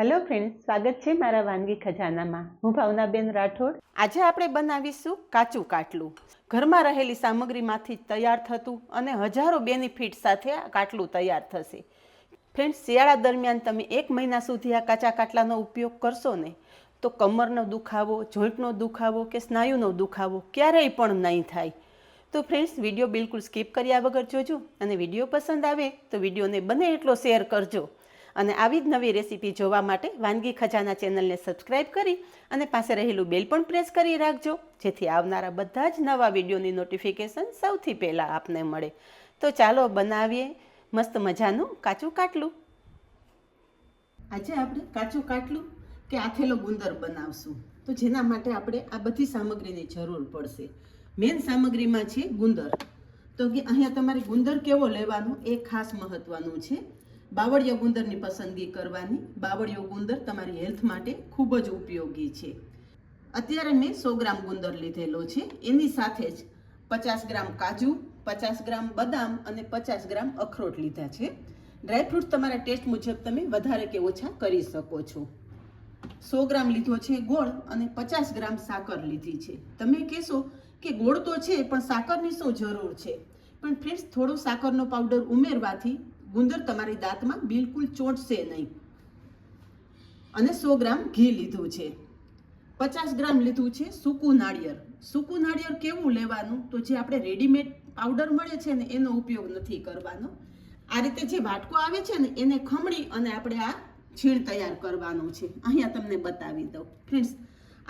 Hello friends, સ્વાગત છે મારા વાનગી ખજાનામાં. હું ભાવનાબેન રાઠોડ. આજે આપણે બનાવીશું કાચું કાટલું. ઘરમાં રહેલી સામગ્રીમાંથી જ તૈયાર થતું અને હજારો બેનિફિટ સાથે આ કાટલું તૈયાર થશે. ફ્રેન્ડ્સ, શિયાળા દરમિયાન તમે 1 મહિના સુધી આ કાચા કાટલાનો ઉપયોગ કરશો ને તો કમરનો દુખાવો, જોઈન્ટનો દુખાવો કે સ્નાયુનો દુખાવો ક્યારેય પણ નહીં થાય. તો ફ્રેન્ડ્સ, વિડીયો બિલકુલ સ્કીપ કર્યા વગર જોજો અને વિડીયો પસંદ આવે તો વિડીયોને બને એટલો શેર કરજો. અને આવી જ નવી રેસીપી જોવા માટે વાનગી ખજાના ચેનલને સબસ્ક્રાઈબ કરી અને પાસે રહેલું બેલ પણ પ્રેસ કરી રાખજો, જેથી આવનારા બધા જ નવા વિડીયોની નોટિફિકેશન સૌથી પહેલાં આપને મળે. તો ચાલો બનાવીએ મસ્ત મજાનું કાચું કાટલું. આજે આપણે કાચું કાટલું કે આથેલો ગુંદર બનાવશું. તો જેના માટે આપણે આ બધી સામગ્રીની જરૂર પડશે. મેન સામગ્રીમાં છે ગુંદર. તો કે અહીંયા તમારે ગુંદર કેવો લેવાનો એ ખાસ મહત્વનું છે. બાવળિયો ગુંદરની પસંદગી કરવાની. બાવળિયો ગુંદર તમારી હેલ્થ માટે ખૂબ જ ઉપયોગી છે. અત્યારે મેં 100 ગ્રામ ગુંદર લીધેલો છે. એની સાથે જ 50 ગ્રામ કાજુ, 50 ગ્રામ બદામ અને 50 ગ્રામ અખરોટ લીધા છે. ડ્રાયફ્રૂટ તમારા ટેસ્ટ મુજબ તમે વધારે કે ઓછા કરી શકો છો. 100 ગ્રામ લીધો છે ગોળ અને 50 ગ્રામ સાકર લીધી છે. તમે કહેશો કે ગોળ તો છે પણ સાકરની શું જરૂર છે? પણ ફ્રેન્ડ્સ, થોડો સાકરનો પાવડર ઉમેરવાથી ગુંદર તમારી દાંતમાં બિલકુલ ચોંટશે નહીં. અને 100 ગ્રામ ઘી લીધું છે. 50 ગ્રામ લીધું છે સૂકું નાળિયેર. સૂકું નાળિયેર કેવું લેવાનું? તો જે આપણે રેડીમેડ પાવડર મળે છે ને એનો ઉપયોગ નથી કરવાનો. આ રીતે જે વાટકો આવે છે ને એને ખમણી અને આપણે આ છીણ તૈયાર કરવાનું છે. અહીંયા તમને બતાવી દઉં. ફ્રેન્ડ્સ,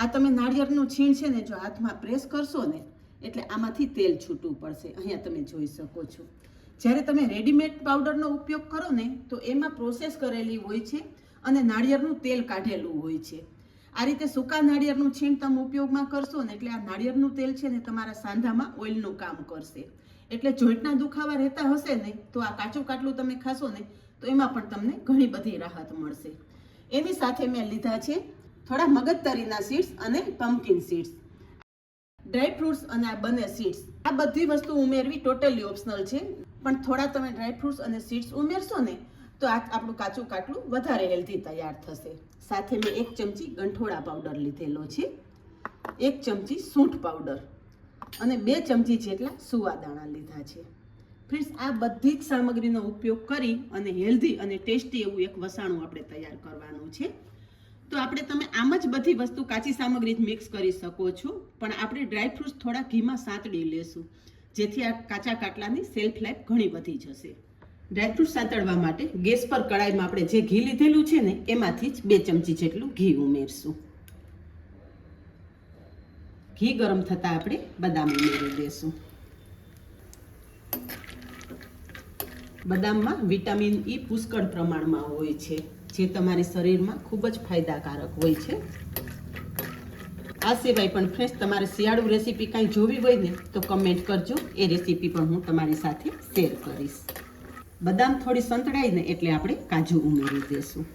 આ તમે નાળિયેરનું છીણ છે ને જો હાથમાં પ્રેસ કરશો ને એટલે આમાંથી તેલ છૂટવું પડશે. અહીંયા તમે જોઈ શકો છો. જ્યારે તમે રેડીમેડ પાવડરનો ઉપયોગ કરો ને તો એમાં પ્રોસેસ કરેલી હોય છે અને નાળિયેરનું તેલ કાઢેલું હોય છે. આ રીતે સૂકા નાળિયેરનું છીણ તમે ઉપયોગમાં કરશો ને એટલે આ નાળિયેરનું તેલ છે ને તમારા સાંધામાં ઓઇલનું કામ કરશે. એટલે જોઈન્ટના દુખાવા રહેતા હશે ને તો આ કાચું કાટલું તમે ખાશો ને તો એમાં પણ તમને ઘણી બધી રાહત મળશે. એની સાથે મેં લીધા છે થોડા મગજતરીના સીડ્સ અને પમ્પકિન સીડ્સ. ડ્રાયફ્રૂટ્સ અને આ બંને સીડ્સ, આ બધી વસ્તુ ઉમેરવી ટોટલી ઓપ્શનલ છે. પણ થોડા તમે ડ્રાયફ્રૂટ્સ અને સીડ્સ ઉમેરશો ને તો આ આપણું કાચું કાટલું વધારે હેલ્ધી તૈયાર થશે. સાથે મેં 1 ચમચી ગંઠોડા પાવડર લીધેલો છે, 1 ચમચી સૂંઠ પાવડર અને 2 ચમચી જેટલા સુવાદાણા લીધા છે. ફ્રેન્ડ્સ, આ બધી જ સામગ્રીનો ઉપયોગ કરી અને હેલ્ધી અને ટેસ્ટી એવું એક વસાણું આપણે તૈયાર કરવાનું છે. તો આપણે તમે આમ જ બધી વસ્તુ કાચી સામગ્રી જ મિક્સ કરી શકો છો, પણ આપણે ડ્રાયફ્રૂટ્સ થોડા ઘીમાં સાંતળી લેશું, જેથી આ કાચા કાટલાની સેલ્ફ લાઈફ ઘણી વધી જશે. ડ્રાયફ્રૂટ સાંતળવા માટે ગેસ પર કડાઈમાં આપણે જે ઘી લીધેલું છે ને એમાંથી જ 2 ચમચી જેટલું ઘી ઉમેરશું. ઘી ગરમ થતાં આપણે બદામ ઉમેરી દેશું. બદામમાં વિટામિન E પુષ્કળ પ્રમાણમાં હોય છે, જે તમારી શરીરમાં ખૂબ જ ફાયદાકારક હોય છે. આ સિવાય પણ ફ્રેન્ડ્સ, તમારે શિયાળુ રેસીપી કાંઈ જોવી હોય ને તો કમેન્ટ કરજો, એ રેસીપી પણ હું તમારી સાથે શેર કરીશ. બદામ થોડી સંતળાય ને એટલે આપણે કાજુ ઉમેરી દઈશું.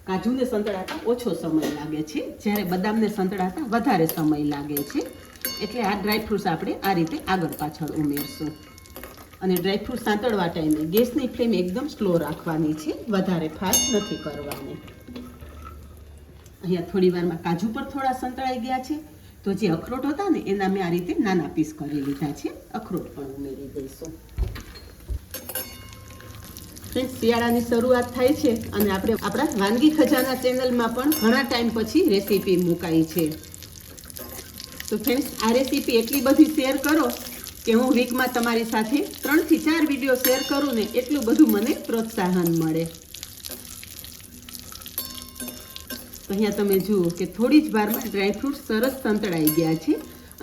કાજુને સંતળાતા ઓછો સમય લાગે છે, જ્યારે બદામને સંતળાતા વધારે સમય લાગે છે. એટલે આ ડ્રાયફ્રૂટ્સ આપણે આ રીતે આગળ પાછળ ઉમેરશું. અને ડ્રાયફ્રૂટ સાંતળવા ટાઈમે ગેસની ફ્લેમ એકદમ સ્લો રાખવાની છે, વધારે ફાસ્ટ નથી કરવાની. અહીંયા થોડી વારમાં કાજુ પર થોડા સંતળાઈ ગયા છે. તો જે અખરોટ હતા ને એના મેં આ રીતે નાના પીસ કરી લીધા છે. અખરોટ પણ ઉમેરી દઈશું. ફ્રેન્ડ્સ, શિયાળાની શરૂઆત થાય છે અને આપણે આપણા વાનગી ખજાના ચેનલમાં પણ ઘણા ટાઈમ પછી રેસીપી મુકાઈ છે. તો ફ્રેન્ડ્સ, આ રેસીપી એટલી બધી શેર કરો કે હું વીકમાં તમારી સાથે 3 થી 4 વિડીયો શેર કરું ને એટલું બધું મને પ્રોત્સાહન મળે. તો અહીંયા તમે જુઓ કે થોડી જ વારમાં ડ્રાયફ્રૂટ્સ સરસ સંતળાઈ ગયા છે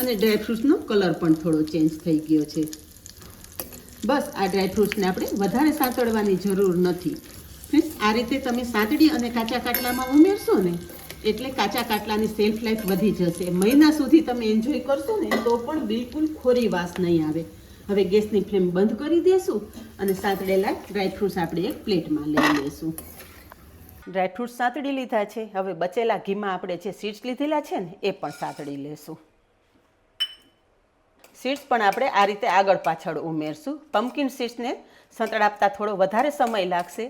અને ડ્રાયફ્રૂટ્સનો કલર પણ થોડો ચેન્જ થઈ ગયો છે. બસ આ ડ્રાયફ્રૂટ્સને આપણે વધારે સાંતળવાની જરૂર નથી. ફ્રેન્ડ્સ, આ રીતે તમે સાંતળી અને કાચા કાટલામાં ઉમેરશો ને એટલે કાચા કાટલાની સેલ્ફ લાઈફ વધી જશે. મહિના સુધી તમે એન્જોય કરશો ને તો પણ બિલકુલ ખોરી વાસ નહીં આવે. હવે ગેસની ફ્લેમ બંધ કરી દેશું અને સાંતળેલા ડ્રાયફ્રૂટ્સ આપણે એક પ્લેટમાં લઈ લઈશું. ડ્રાયફ્રૂટ્સ સાંતળી લીધા છે. હવે બચેલા ઘીમાં આપણે જે સીડ્સ લીધેલા છે ને એ પણ સાંતળી લેશું. સીડ્સ પણ આપણે આ રીતે આગળ પાછળ ઉમેરશું. પમ્પકિન સીડ્સને સંતળાવતા થોડો વધારે સમય લાગશે,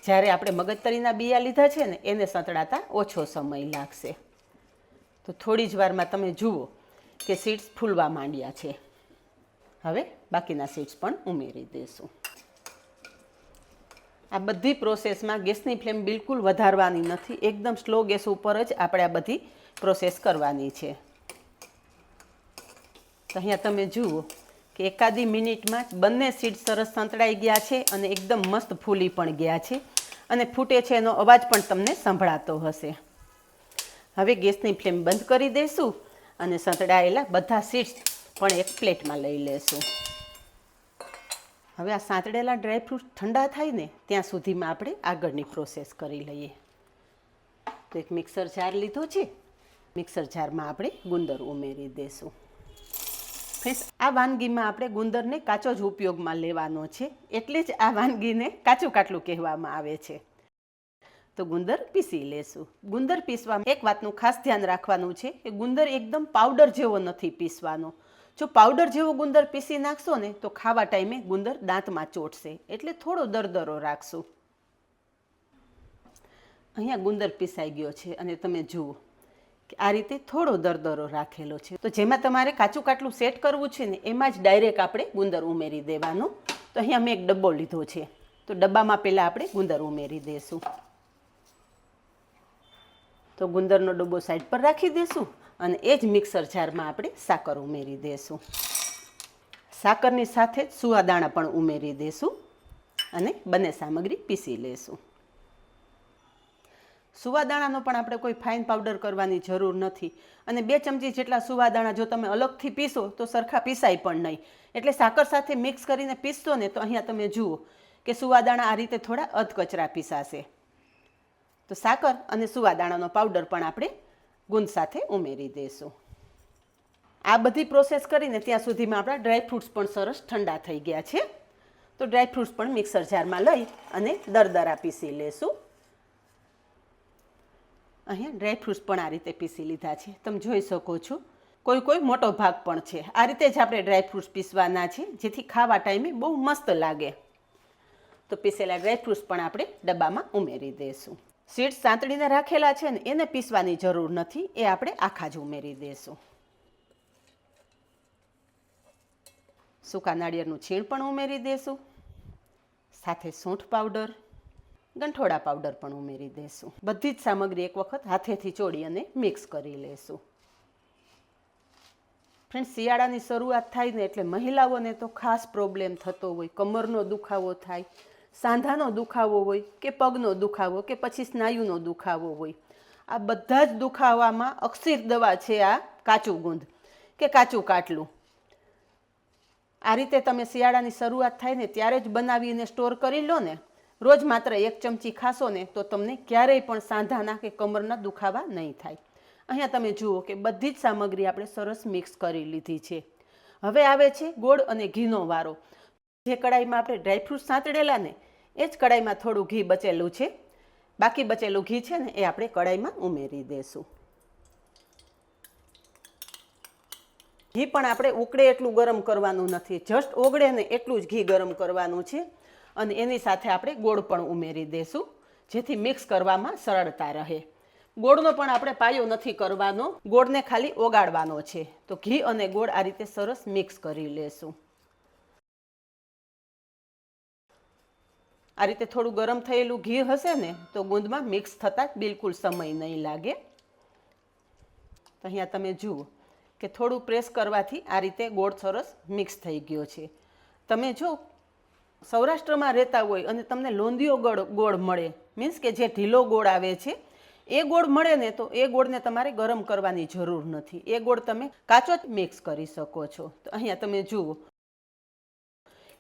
જ્યારે આપણે મગજતરીના બિયા લીધા છે ને એને સંતળાતા ઓછો સમય લાગશે. તો થોડી જ વારમાં તમે જુઓ કે સીડ્સ ફૂલવા માંડ્યા છે. હવે બાકીના સીડ્સ પણ ઉમેરી દઈશું. આ બધી પ્રોસેસમાં ગેસની ફ્લેમ બિલકુલ વધારવાની નથી, એકદમ સ્લો ગેસ ઉપર જ આપણે આ બધી પ્રોસેસ કરવાની છે. તો અહીંયા તમે જુઓ કે એકાદી મિનિટમાં બંને સીડ સરસ સંતળાઈ ગયા છે અને એકદમ મસ્ત ફૂલી પણ ગયા છે અને ફૂટે છે એનો અવાજ પણ તમને સંભળાતો હશે. હવે ગેસની ફ્લેમ બંધ કરી દઈશું અને સંતળાયેલા બધા સીડ્સ પણ એક પ્લેટમાં લઈ લેશું. હવે આ સાંતળેલા ડ્રાયફ્રૂટ ઠંડા થાય ને ત્યાં સુધીમાં આપણે આગળની પ્રોસેસ કરી લઈએ. તો એક મિક્સર જાર લીધો છે. મિક્સર જારમાં આપણે ગુંદર ઉમેરી દઈશું. ફ્રેન્ડ્સ, આ વાનગીમાં આપણે ગુંદરને કાચો જ ઉપયોગમાં લેવાનો છે, એટલે જ આ વાનગીને કાચું કાટલું કહેવામાં આવે છે. તો ગુંદર પીસી લેશું. ગુંદર પીસવામાં એક વાતનું ખાસ ધ્યાન રાખવાનું છે કે ગુંદર એકદમ પાવડર જેવો નથી પીસવાનો. જો પાવડર જેવો ગુંદર પીસી નાખશો ને તો ખાવા ટાઈમે ગુંદર દાંતમાં ચોટશે, એટલે થોડો દરદરો રાખશું. અહીંયા ગુંદર પીસાઈ ગયો છે અને તમે જુઓ કે આ રીતે થોડો દરદરો રાખેલો છે. તો જેમાં તમારે કાચું કાટલું સેટ કરવું છે ને એમાં જ ડાયરેક્ટ આપણે ગુંદર ઉમેરી દેવાનું. તો અહીંયા મેં એક ડબ્બો લીધો છે, તો ડબ્બામાં પહેલાં આપણે ગુંદર ઉમેરી દઈશું. તો ગુંદરનો ડબ્બો સાઈડ પર રાખી દઈશું અને એ જ મિક્સર જારમાં આપણે સાકર ઉમેરી દઈશું. સાકરની સાથે જ સુવાદાણા પણ ઉમેરી દઈશું અને બંને સામગ્રી પીસી લેશું. સુવાદાણાનો પણ આપણે કોઈ ફાઇન પાવડર કરવાની જરૂર નથી અને 2 ચમચી જેટલા સુવાદાણા જો તમે અલગથી પીસો તો સરખા પીસાય પણ નહીં, એટલે સાકર સાથે મિક્સ કરીને પીસશો ને તો અહીંયા તમે જુઓ કે સુવાદાણા આ રીતે થોડા અધકચરા પીસાશે. તો સાકર અને સુવાદાણાનો પાવડર પણ આપણે ગુંદ સાથે ઉમેરી દઈશું. આ બધી પ્રોસેસ કરીને ત્યાં સુધીમાં આપણા ડ્રાયફ્રૂટ્સ પણ સરસ ઠંડા થઈ ગયા છે. તો ડ્રાયફ્રૂટ્સ પણ મિક્સર જારમાં લઈ અને દરદરા પીસી લેશું. અહીંયા ડ્રાયફ્રૂટ્સ પણ આ રીતે પીસી લીધા છે, તમે જોઈ શકો છો. કોઈ મોટો ભાગ પણ છે. આ રીતે જ આપણે ડ્રાયફ્રૂટ્સ પીસવાના છે જેથી ખાવા ટાઈમે બહુ મસ્ત લાગે. તો પીસેલા ડ્રાયફ્રૂટ્સ પણ આપણે ડબ્બામાં ઉમેરી દઈશું. સીડ્સ સાંતળીને રાખેલા છે ને એને પીસવાની જરૂર નથી, એ આપણે આખા જ ઉમેરી દઈશું. સૂકા નાળિયેરનું છીણ પણ ઉમેરી દઈશું. સાથે સૂંઠ પાવડર, ગંઠોડા પાવડર પણ ઉમેરી દઈશું. બધી જ સામગ્રી એક વખત હાથેથી ચોળી અને મિક્સ કરી લઈશું. ફ્રેન્ડ્સ, શિયાળાની શરૂઆત થાય ને એટલે મહિલાઓને તો ખાસ પ્રોબ્લેમ થતો હોય. કમરનો દુખાવો થાય, સાંધાનો દુખાવો હોય કે પગનો દુખાવો કે પછી સ્નાયુનો દુખાવો હોય. આ બધા જ દુખાવામાં અક્ષીર દવા છે આ કાચું ગુંદ કે કાચું કાટલું. આ રીતે તમે શિયાળાની શરૂઆત થાય ને ત્યારે જ બનાવીને સ્ટોર કરી લો ને, રોજ માત્ર 1 ચમચી ખાશો ને તો તમને ક્યારેય પણ સાંધાના કે કમરના દુખાવા નહીં થાય. અહીંયા તમે જુઓ કે બધી જ સામગ્રી આપણે સરસ મિક્સ કરી લીધી છે. હવે આવે છે ગોળ અને ઘીનો વારો. જે કડાઈમાં આપણે ડ્રાયફ્રૂટ સાંતળેલા ને એ જ કડાઈમાં થોડું ઘી બચેલું છે. બાકી બચેલું ઘી છે ને એ આપણે કડાઈમાં ઉમેરી દઈશું. ઘી પણ આપણે ઉકળે એટલું ગરમ કરવાનું નથી, જસ્ટ ઓગળે ને એટલું જ ઘી ગરમ કરવાનું છે. અને એની સાથે આપણે ગોળ પણ ઉમેરી દઈશું જેથી મિક્સ કરવામાં સરળતા રહે. ગોળનો પણ આપણે પાયો નથી કરવાનો, ગોળને ખાલી ઓગાળવાનો છે. તો ઘી અને ગોળ આ રીતે સરસ મિક્સ કરી લેશું. આ રીતે થોડું ગરમ થયેલું ઘી હશે ને તો ગુંદમાં મિક્સ થતાં બિલકુલ સમય નહીં લાગે. તો અહીંયા તમે જુઓ કે થોડું પ્રેસ કરવાથી આ રીતે ગોળ સરસ મિક્સ થઈ ગયો છે. તમે જો સૌરાષ્ટ્રમાં રહેતા હોય અને તમને લોંધિયો ગોળ મળે, મીન્સ કે જે ઢીલો ગોળ આવે છે એ ગોળ મળે ને તો એ ગોળને તમારે ગરમ કરવાની જરૂર નથી. એ ગોળ તમે કાચો જ મિક્સ કરી શકો છો. તો અહીંયા તમે જુઓ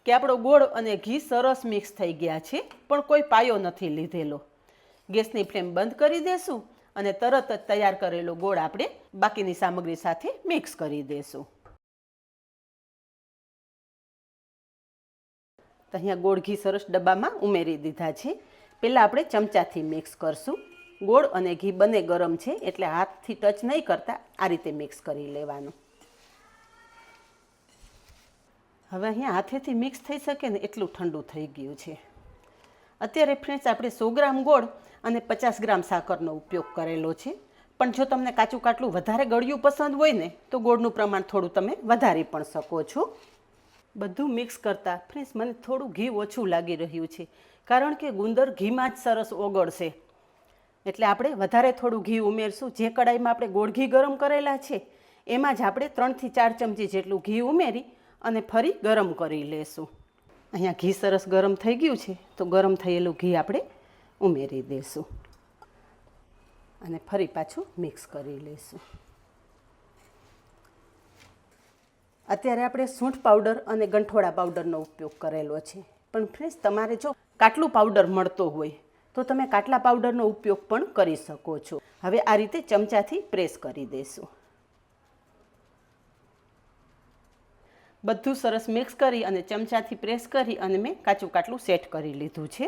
કે આપણો ગોળ અને ઘી સરસ મિક્સ થઈ ગયા છે, પણ કોઈ પાયો નથી લીધેલો. ગેસની ફ્લેમ બંધ કરી દેશું અને તરત જ તૈયાર કરેલો ગોળ આપણે બાકીની સામગ્રી સાથે મિક્સ કરી દેશું. તો અહીંયા ગોળ ઘી સરસ ડબ્બામાં ઉમેરી દીધા છે. પહેલાં આપણે ચમચાથી મિક્સ કરશું. ગોળ અને ઘી બંને ગરમ છે એટલે હાથથી ટચ નહીં કરતા આ રીતે મિક્સ કરી લેવાનું. હવે અહીંયા હાથેથી મિક્સ થઈ શકે ને એટલું ઠંડુ થઈ ગયું છે. અત્યારે ફ્રેન્ડ્સ આપણે 100 ગ્રામ ગોળ અને 50 ગ્રામ સાકરનો ઉપયોગ કરેલો છે, પણ જો તમને કાચું કાટલું વધારે ગળ્યું પસંદ હોય ને તો ગોળનું પ્રમાણ થોડું તમે વધારી પણ શકો છો. બધું મિક્સ કરતાં ફ્રેન્ડ્સ મને થોડું ઘી ઓછું લાગી રહ્યું છે, કારણ કે ગુંદર ઘીમાં જ સરસ ઓગળશે. એટલે આપણે વધારે થોડું ઘી ઉમેરશું. જે કડાઈમાં આપણે ગોળ ઘી ગરમ કરેલા છે એમાં જ આપણે 3 થી 4 ચમચી જેટલું ઘી ઉમેરી અને ફરી ગરમ કરી લેશું. અહીંયા ઘી સરસ ગરમ થઈ ગયું છે, તો ગરમ થયેલું ઘી આપણે ઉમેરી દઈશું અને ફરી પાછું મિક્સ કરી લઈશું. અત્યારે આપણે સૂંઠ પાવડર અને ગંઠોડા પાવડરનો ઉપયોગ કરેલો છે, પણ ફ્રેન્ડ્સ તમારે જો કાટલું પાવડર મળતો હોય તો તમે કાટલા પાવડરનો ઉપયોગ પણ કરી શકો છો. હવે આ રીતે ચમચાથી પ્રેસ કરી દઈશું. બધું સરસ મિક્સ કરી અને ચમચાથી પ્રેસ કરી અને મેં કાચું કાટલું સેટ કરી લીધું છે.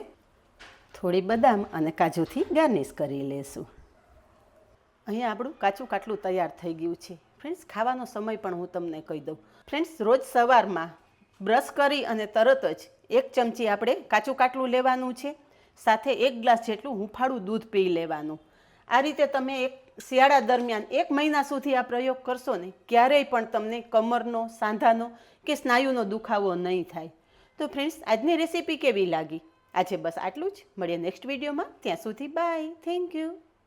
થોડી બદામ અને કાજુથી ગાર્નિશ કરી લેશું. અહીંયા આપણું કાચું કાટલું તૈયાર થઈ ગયું છે. ફ્રેન્ડ્સ, ખાવાનો સમય પણ હું તમને કહી દઉં. ફ્રેન્ડ્સ, રોજ સવારમાં બ્રશ કરી અને તરત જ 1 ચમચી આપણે કાચું કાટલું લેવાનું છે, સાથે 1 ગ્લાસ જેટલું હુંફાળું દૂધ પી લેવાનું. આ રીતે તમે શિયાળા દરમિયાન 1 મહિના સુધી આ પ્રયોગ કરશો ને, ક્યારેય પણ તમને કમરનો, સાંધાનો કે સ્નાયુનો દુખાવો નહીં થાય. તો ફ્રેન્ડ્સ, આજની રેસીપી કેવી લાગી? આજે બસ આટલું જ. મળીએ નેક્સ્ટ વિડીયોમાં. ત્યાં સુધી બાય. Thank you.